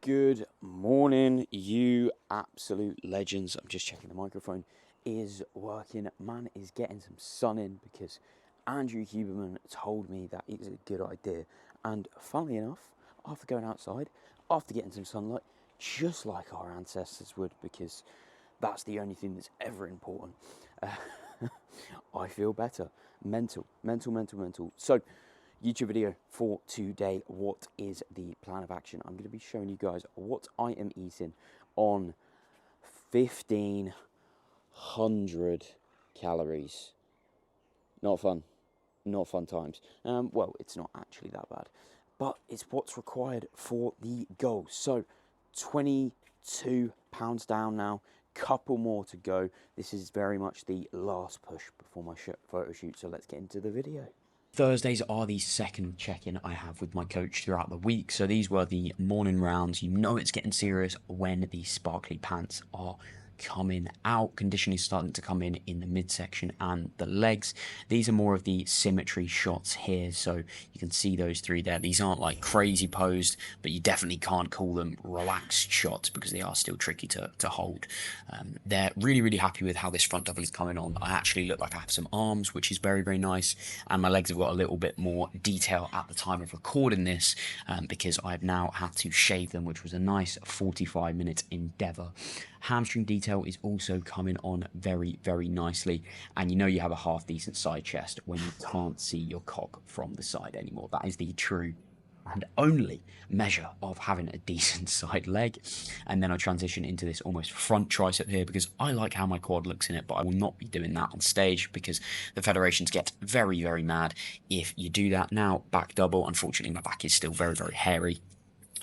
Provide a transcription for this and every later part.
Good morning, you absolute legends. I'm just checking the microphone is working. Man is getting some sun in because Andrew Huberman told me that it was a good idea. And funnily enough, after going outside, after getting some sunlight, just like our ancestors would, because that's the only thing that's ever important, I feel better. Mental. So, YouTube video for today. What is the plan of action? I'm going to be showing you guys what I am eating on 1,500 calories. Not fun times. Well, it's not actually that bad, but it's what's required for the goal. So 22 pounds down now, couple more to go. This is very much the last push before my photo shoot, so let's get into the video. Thursdays are the second check-in I have with my coach throughout the week. So these were the morning rounds. You know it's getting serious when the sparkly pants are coming out. Conditioning is starting to come in the midsection and the legs. These are more of the symmetry shots here, so you can see those three there. These aren't like crazy posed, but you definitely can't call them relaxed shots because they are still tricky to hold. They're really happy with how this front double is coming on. I actually look like I have some arms, which is very nice, and my legs have got a little bit more detail at the time of recording this because I've now had to shave them, which was a nice 45-minute endeavor. Hamstring detail is also coming on very nicely, and you know you have a half decent side chest when you can't see your cock from the side anymore. That is the true and only measure of having a decent side leg. And then I transition into this almost front tricep here because I like how my quad looks in it, but I will not be doing that on stage because the federations get very mad if you do that. Now, back double. Unfortunately, my back is still very hairy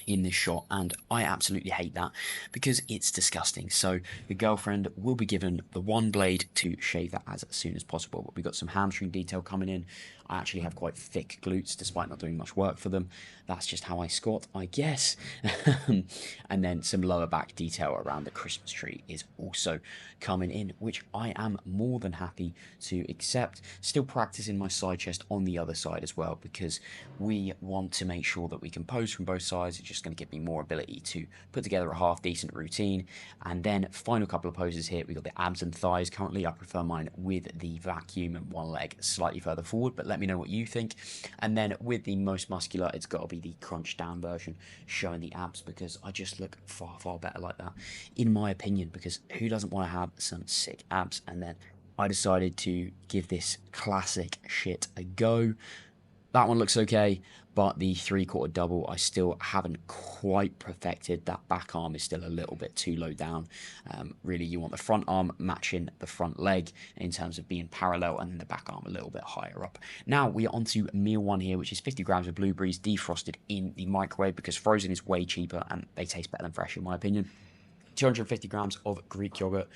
in this shot, and I absolutely hate that because it's disgusting. So the girlfriend will be given the one blade to shave that as soon as possible. But we've got some hamstring detail coming in. I actually have quite thick glutes despite not doing much work for them. That's just how I squat, I guess. And then some lower back detail around the Christmas tree is also coming in, which I am more than happy to accept. Still practicing my side chest on the other side as well because we want to make sure that we can pose from both sides. It's just going to give me more ability to put together a half decent routine. And then final couple of poses here. We've got the abs and thighs. Currently I prefer mine with the vacuum and one leg slightly further forward, but let me know what you think. And then with the most muscular, it's got to be the crunch down version, showing the abs, because I just look far better like that, in my opinion, because who doesn't want to have some sick abs? And then I decided to give this classic shit a go. That one looks okay, but the 3/4 double, I still haven't quite perfected. That back arm is still a little bit too low down. Really, you want the front arm matching the front leg in terms of being parallel, and then the back arm a little bit higher up. Now, we are on to meal one here, which is 50 grams of blueberries defrosted in the microwave because frozen is way cheaper and they taste better than fresh, in my opinion. 250 grams of Greek yogurt,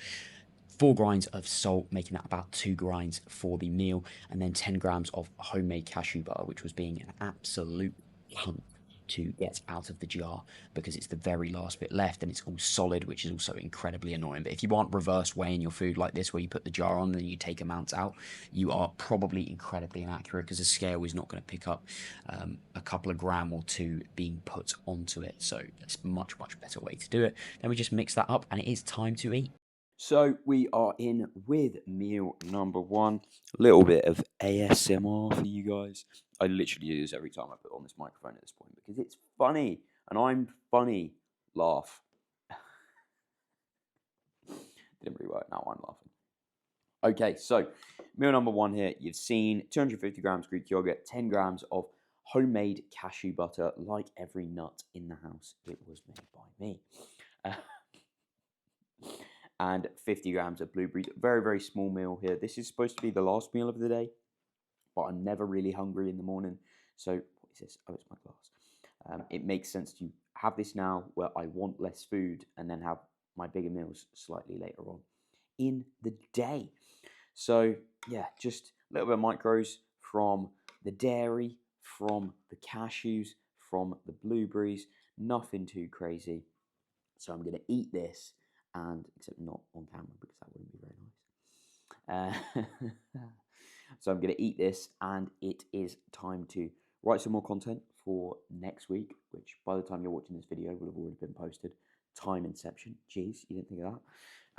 4 grinds of salt, making that about 2 grinds for the meal, and then 10 grams of homemade cashew butter, which was being an absolute cunt to get out of the jar because it's the very last bit left and it's all solid, which is also incredibly annoying. But if you want reverse weighing your food like this, where you put the jar on and then you take amounts out, you are probably incredibly inaccurate because the scale is not going to pick up a couple of gram or two being put onto it. So it's a much better way to do it. Then we just mix that up and it is time to eat. So we are in with meal number one. A little bit of ASMR for you guys. I literally do this every time I put on this microphone at this point because it's funny and I'm funny. Laugh. Didn't really work. Now I'm laughing. Okay, so meal number one here. You've seen 250 grams Greek yogurt, 10 grams of homemade cashew butter. Like every nut in the house, it was made by me. And 50 grams of blueberries. Very small meal here. This is supposed to be the last meal of the day, but I'm never really hungry in the morning. So, what is this? Oh, it's my glass. It makes sense to have this now where I want less food and then have my bigger meals slightly later on in the day. So, yeah, just a little bit of micros from the dairy, from the cashews, from the blueberries. Nothing too crazy. So, I'm going to eat this. And except not on camera because that wouldn't be very nice. So I'm going to eat this, and it is time to write some more content for next week, which by the time you're watching this video will have already been posted. Time inception. Jeez, you didn't think of that.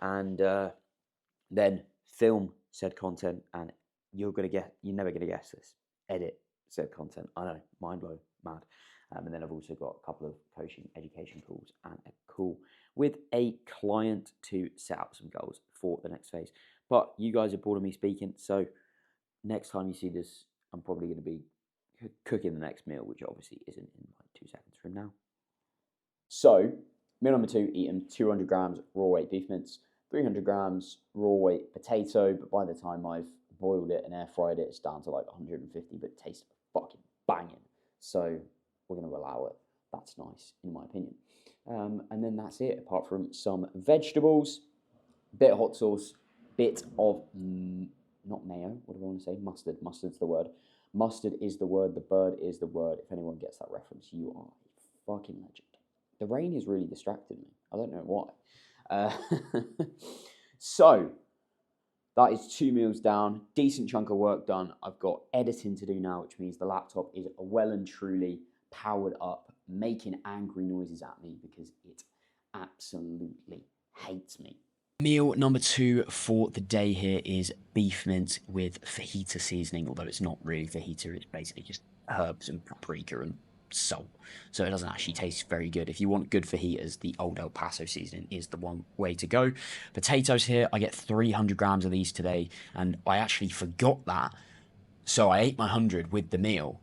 And then film said content, and you're never gonna guess this. Edit said content. I know, mind blow, mad. And then I've also got a couple of coaching education calls and a call with a client to set out some goals for the next phase. But you guys are bored of me speaking, so next time you see this, I'm probably going to be cooking the next meal, which obviously isn't in like 2 seconds from now. So, meal number 2, eating 200 grams raw weight beef mince, 300 grams raw weight potato, but by the time I've boiled it and air fried it, it's down to like 150, but it tastes fucking banging. So, we're going to allow it. That's nice, in my opinion. And then that's it, apart from some vegetables, bit of hot sauce, bit of, not mayo, what do I want to say? Mustard. Mustard's the word. Mustard is the word, the bird is the word. If anyone gets that reference, you are a fucking legend. The rain has really distracted me. I don't know why. So, that is 2 meals down. Decent chunk of work done. I've got editing to do now, which means the laptop is well and truly powered up, making angry noises at me because it absolutely hates me. Meal number 2 for the day here is beef mince with fajita seasoning, although it's not really fajita, it's basically just herbs and paprika and salt. So it doesn't actually taste very good. If you want good fajitas, the old El Paso seasoning is the one way to go. Potatoes here, I get 300 grams of these today, and I actually forgot that. So I ate my 100 with the meal,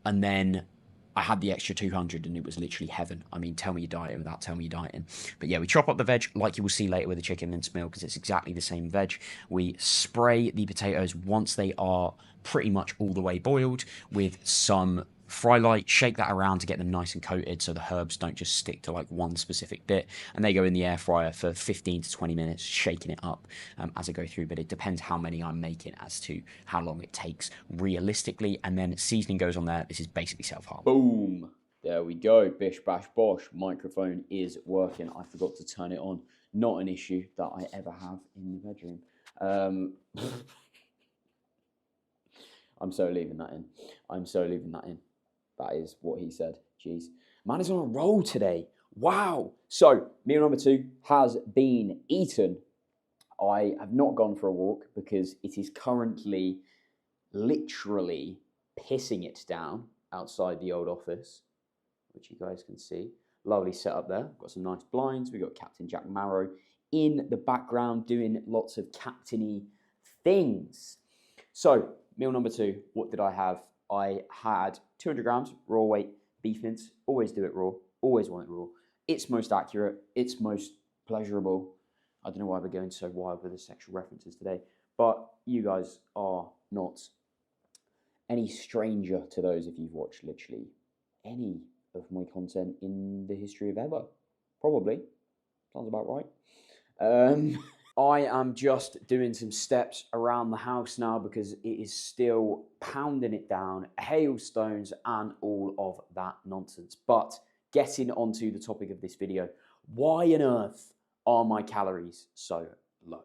and then I had the extra 200 and it was literally heaven. I mean, tell me you're dieting without telling me you're dieting. But yeah, we chop up the veg like you will see later with the chicken mince meal because it's exactly the same veg. We spray the potatoes once they are pretty much all the way boiled with some fry light, shake that around to get them nice and coated so the herbs don't just stick to like one specific bit, and they go in the air fryer for 15 to 20 minutes, shaking it up as I go through, but it depends how many I'm making as to how long it takes realistically, and then seasoning goes on there. This is basically self-harm. Boom! There we go, bish bash bosh, microphone is working. I forgot to turn it on. Not an issue that I ever have in the bedroom. I'm so leaving that in. I'm so leaving that in. That is what he said. Jeez. Man is on a roll today. Wow. So, meal number 2 has been eaten. I have not gone for a walk because it is currently literally pissing it down outside the old office, which you guys can see. Lovely setup there. Got some nice blinds. We've got Captain Jack Marrow in the background doing lots of captainy things. So, meal number 2, what did I have? I had 200 grams raw weight beef mince. Always do it raw. Always want it raw. It's most accurate. It's most pleasurable. I don't know why we're going so wild with the sexual references today, but you guys are not any stranger to those if you've watched literally any of my content in the history of ever. Probably. Sounds about right. I am just doing some steps around the house now because it is still pounding it down, hailstones and all of that nonsense. But getting onto the topic of this video, why on earth are my calories so low?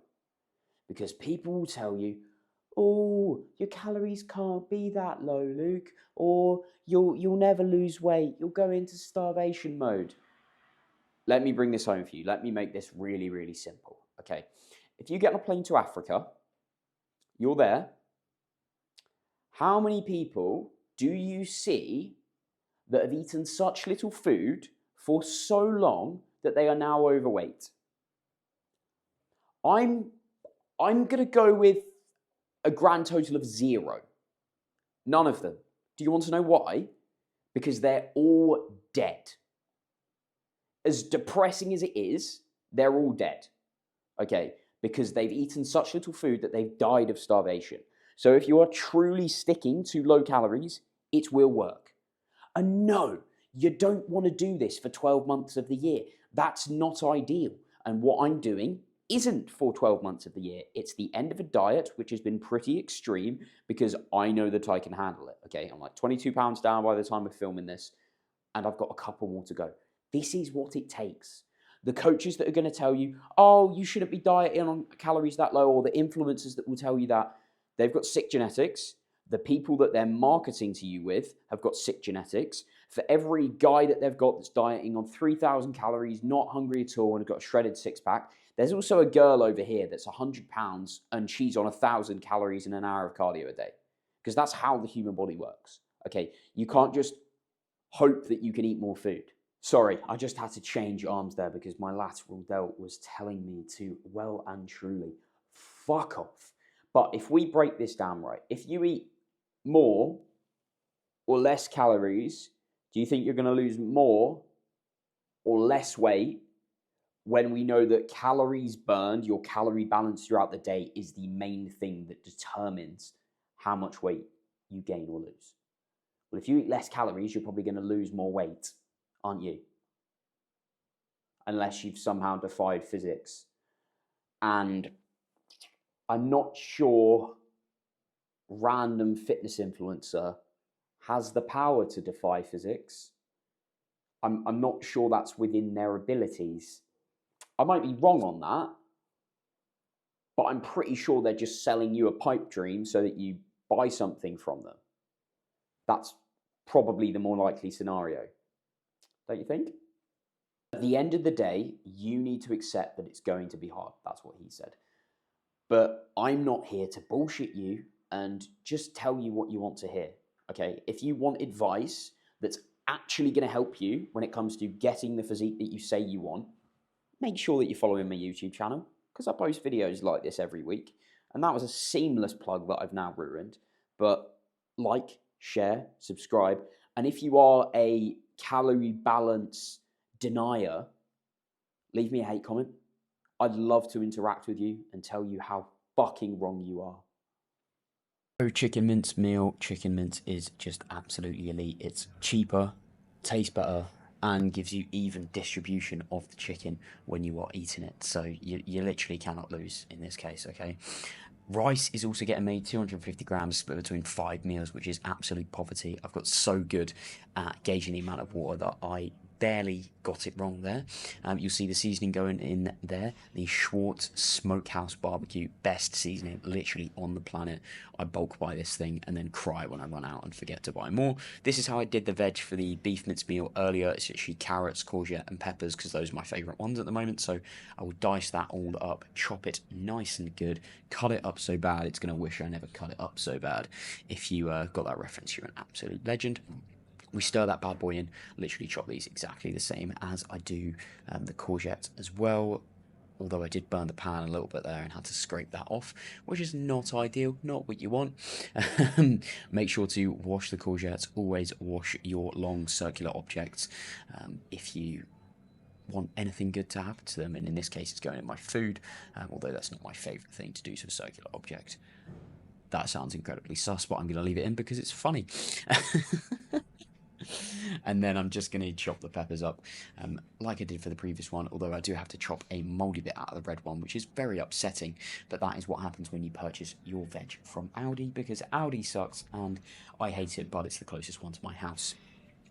Because people will tell you, oh, your calories can't be that low, Luke, or you'll never lose weight, you'll go into starvation mode. Let me bring this home for you. Let me make this really, really simple, okay? If you get on a plane to Africa, you're there. How many people do you see that have eaten such little food for so long that they are now overweight? I'm going to go with a grand total of 0. None of them. Do you want to know why? Because they're all dead. As depressing as it is, they're all dead. Okay? Because they've eaten such little food that they've died of starvation. So if you are truly sticking to low calories, it will work. And no, you don't want to do this for 12 months of the year. That's not ideal. And what I'm doing isn't for 12 months of the year. It's the end of a diet, which has been pretty extreme because I know that I can handle it. Okay, I'm like 22 pounds down by the time of filming this, and I've got a couple more to go. This is what it takes. The coaches that are going to tell you, oh, you shouldn't be dieting on calories that low, or the influencers that will tell you that, they've got sick genetics. The people that they're marketing to you with have got sick genetics. For every guy that they've got that's dieting on 3,000 calories, not hungry at all, and got a shredded six-pack, there's also a girl over here that's 100 pounds and she's on 1,000 calories in an hour of cardio a day. Because that's how the human body works. Okay, you can't just hope that you can eat more food. Sorry, I just had to change arms there because my lateral delt was telling me to well and truly fuck off. But if we break this down right, if you eat more or less calories, do you think you're going to lose more or less weight when we know that calories burned, your calorie balance throughout the day, is the main thing that determines how much weight you gain or lose? Well, if you eat less calories, you're probably going to lose more weight, aren't you? Unless you've somehow defied physics. And I'm not sure random fitness influencer has the power to defy physics. I'm not sure that's within their abilities. I might be wrong on that, but I'm pretty sure they're just selling you a pipe dream so that you buy something from them. That's probably the more likely scenario. Don't you think? At the end of the day, you need to accept that it's going to be hard. That's what he said. But I'm not here to bullshit you and just tell you what you want to hear. Okay? If you want advice that's actually going to help you when it comes to getting the physique that you say you want, make sure that you're following my YouTube channel, because I post videos like this every week. And that was a seamless plug that I've now ruined. But like, share, subscribe. And if you are a calorie balance denier, leave me a hate comment. I'd love to interact with you and tell you how fucking wrong you are. So chicken mince meal. Chicken mince is just absolutely elite. It's cheaper, tastes better, and gives you even distribution of the chicken when you are eating it. So you literally cannot lose in this case, okay? Rice is also getting made, 250 grams split between 5 meals, which is absolute poverty. I've got so good at gauging the amount of water that I barely got it wrong there. You'll see the seasoning going in there. The Schwartz Smokehouse Barbecue, best seasoning literally on the planet. I bulk buy this thing and then cry when I run out and forget to buy more. This is how I did the veg for the beef mince meal earlier. It's actually carrots, courgette and peppers, because those are my favourite ones at the moment. So I will dice that all up, chop it nice and good, cut it up so bad it's going to wish I never cut it up so bad. If you got that reference, you're an absolute legend. We stir that bad boy in, literally chop these exactly the same as I do the courgette as well. Although I did burn the pan a little bit there and had to scrape that off, which is not ideal, not what you want. Make sure to wash the courgettes. Always wash your long circular objects if you want anything good to happen to them. And in this case, it's going in my food, although that's not my favourite thing to do to a circular object. That sounds incredibly sus, but I'm going to leave it in because it's funny. And then I'm just going to chop the peppers up like I did for the previous one, although I do have to chop a mouldy bit out of the red one, which is very upsetting, but that is what happens when you purchase your veg from Aldi, because Aldi sucks and I hate it, but it's the closest one to my house.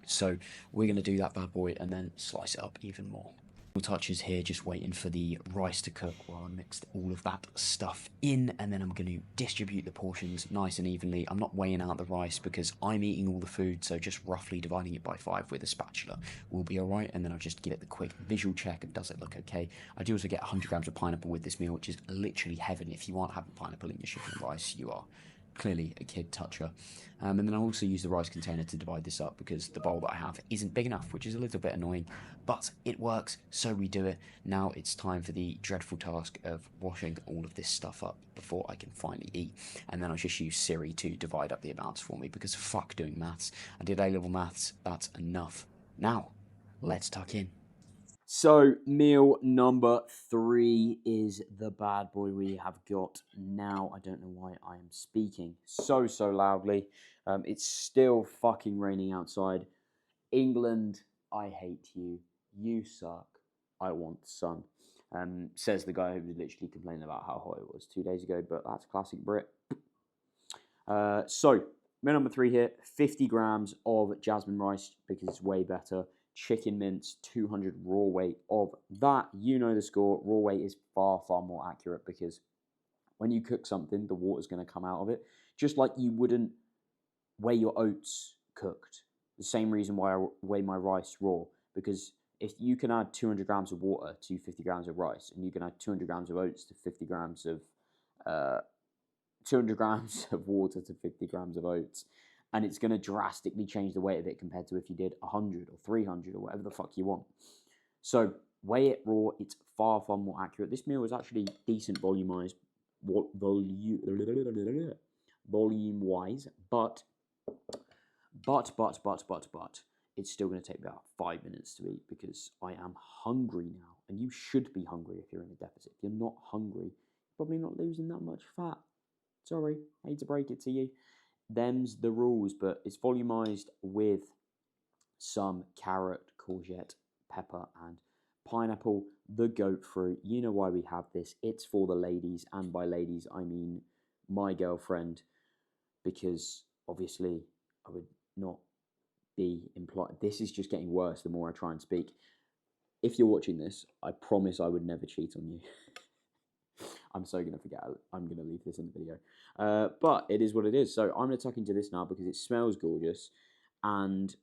So we're going to do that bad boy and then slice it up even more. Touches here, just waiting for the rice to cook while I mixed all of that stuff in, and then I'm going to distribute the portions nice and evenly. I'm not weighing out the rice because I'm eating all the food, so just roughly dividing it by 5 with a spatula will be alright, and then I'll just give it the quick visual check and does it look okay. I do also get 100 grams of pineapple with this meal, which is literally heaven. If you aren't having pineapple in your chicken and rice, you are clearly a kid toucher. And then I'll also use the rice container to divide this up because the bowl that I have isn't big enough, which is a little bit annoying, but it works, so we do it. Now it's time for the dreadful task of washing all of this stuff up before I can finally eat. And then I'll just use Siri to divide up the amounts for me because fuck doing maths. I did A-level maths, that's enough. Now, let's tuck in. So, meal number 3 is the bad boy we have got now. I don't know why I am speaking so loudly. It's still fucking raining outside. England, I hate you. You suck. I want sun. Says the guy who was literally complaining about how hot it was 2 days ago, but that's classic Brit. So, meal number 3 here, 50 grams of jasmine rice because it's way better. Chicken mince, 200 raw weight of that. You know the score. Raw weight is far more accurate because when you cook something, the water's going to come out of it. Just like you wouldn't weigh your oats cooked. The same reason why I weigh my rice raw, because if you can add 200 grams of water to 50 grams of rice, and you can add 200 grams of oats to 50 grams of 200 grams of water to 50 grams of oats, and it's going to drastically change the weight of it compared to if you did 100 or 300 or whatever the fuck you want. So weigh it raw, it's far, far more accurate. This meal is actually decent volume-wise, volume-wise, but it's still going to take me about 5 minutes to eat because I am hungry now, and you should be hungry if you're in a deficit. If you're not hungry, you're probably not losing that much fat. Sorry, hate to break it to you. Them's the rules, but it's volumized with some carrot, courgette, pepper, and pineapple, the goat fruit. You know why we have this. It's for the ladies, and by ladies, I mean my girlfriend, because obviously I would not be implied. This is just getting worse the more I try and speak. If you're watching this, I promise I would never cheat on you. I'm so going to forget. I'm going to leave this in the video. But it is what it is. So I'm going to tuck into this now because it smells gorgeous and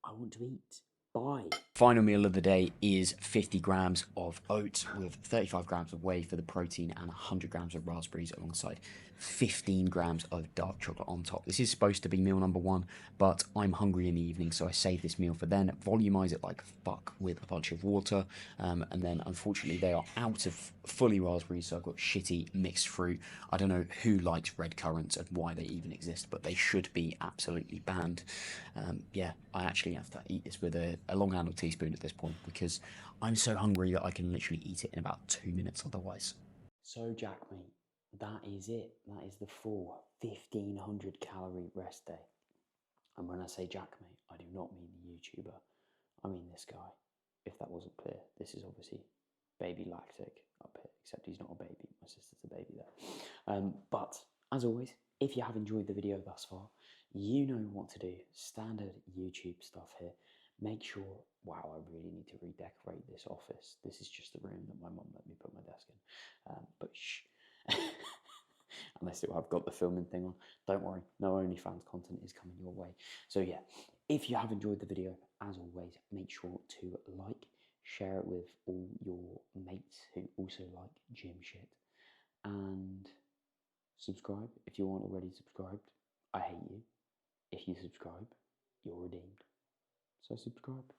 I want to eat. Bye. Final meal of the day is 50 grams of oats with 35 grams of whey for the protein and 100 grams of raspberries alongside 15 grams of dark chocolate on top. This is supposed to be meal number one, but I'm hungry in the evening, so I save this meal for then, volumize it like fuck with a bunch of water, and then unfortunately they are out of fully raspberries, so I've got shitty mixed fruit. I don't know who likes red currants and why they even exist, but they should be absolutely banned. Yeah, I actually have to eat this with a long-handled teaspoon at this point because I'm so hungry that I can literally eat it in about 2 minutes otherwise. So Jack, mate, that is it. That is the full 1500 calorie rest day. And when I say Jack, mate, I do not mean the YouTuber. I mean this guy. If that wasn't clear, this is obviously baby lactic up here, except he's not a baby. My sister's the baby there. But as always, if you have enjoyed the video thus far, you know what to do. Standard YouTube stuff here. Make sure, wow, I really need to redecorate this office. This is just the room that my mum let me put my desk in. But shh. And I still have got the filming thing on. Don't worry, no OnlyFans content is coming your way. So yeah, if you have enjoyed the video, as always, make sure to like, share it with all your mates who also like gym shit, and subscribe if you aren't already subscribed. I hate you. If you subscribe, you're redeemed. So subscribe.